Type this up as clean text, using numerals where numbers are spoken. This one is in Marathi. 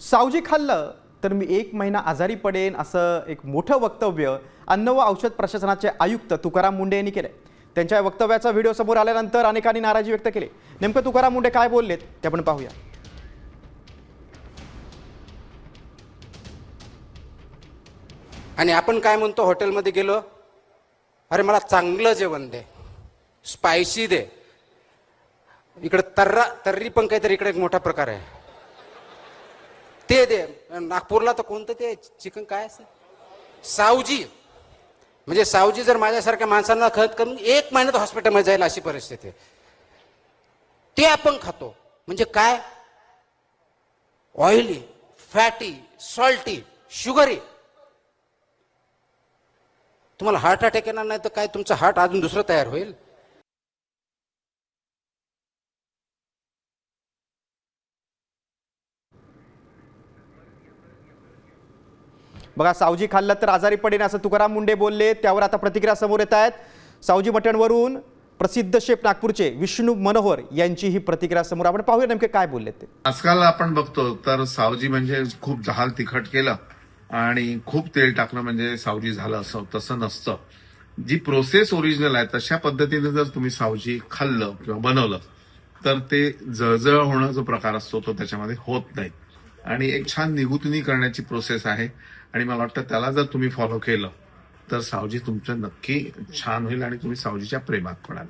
सावजी खाल्लं तर मी 1 महिना आजारी पडेन असं एक मोठं वक्तव्य अन्न व औषध प्रशासनाचे आयुक्त तुकाराम मुंडे यांनी केले. त्यांच्या वक्तव्याचा व्हिडिओ समोर आल्यानंतर अनेकांनी नाराजी व्यक्त केली. नेमकं तुकाराम मुंडे काय बोललेत ते आपण पाहूया. आणि आपण काय म्हणतो हॉटेलमध्ये गेलो, अरे मला चांगलं जेवण दे, स्पायसी दे. इकडे तर्री पण काहीतरी इकडे एक मोठा प्रकार आहे, ते दे. नागपूरला तर कोणतं ते चिकन काय असं सावजी, म्हणजे सावजी जर माझ्यासारख्या माणसांना खत करून 1 महिन्यात हॉस्पिटलमध्ये जाईल अशी परिस्थिती आहे. ते आपण खातो म्हणजे काय, ऑइली, फॅटी, सॉल्टी, शुगरी. तुम्हाला हार्ट अटॅक येणार नाही तर काय, तुमचं हार्ट अजून दुसरं तयार होईल. बघा, सावजी खाल्लं तर आजारी पडेन असं तुकाराम मुंडे बोलले. त्यावर आता प्रतिक्रिया समोर येत आहेत. सावजी मटणवरून प्रसिद्ध शेफ नागपूरचे विष्णू मनोहर यांची ही प्रतिक्रिया समोर. आपण पाहूया नेमके काय बोलले ते. आजकाल आपण बघतो तर सावजी म्हणजे खूप जहाल तिखट केलं आणि खूप तेल टाकलं म्हणजे सावजी झालं असं, तसं नसतं. जी प्रोसेस ओरिजिनल आहे तशा पद्धतीने जर तुम्ही सावजी खाल्लं किंवा बनवलं तर ते जळजळ होणं जो प्रकार असतो तो त्याच्यामध्ये होत नाही. आणि एक छान निगुतनी करण्याची प्रोसेस आहे आणि मला वाटतं त्याला जर तुम्ही फॉलो केलं तर सावजी तुमचं नक्की छान होईल आणि तुम्ही सावजीच्या प्रेमात पडाल.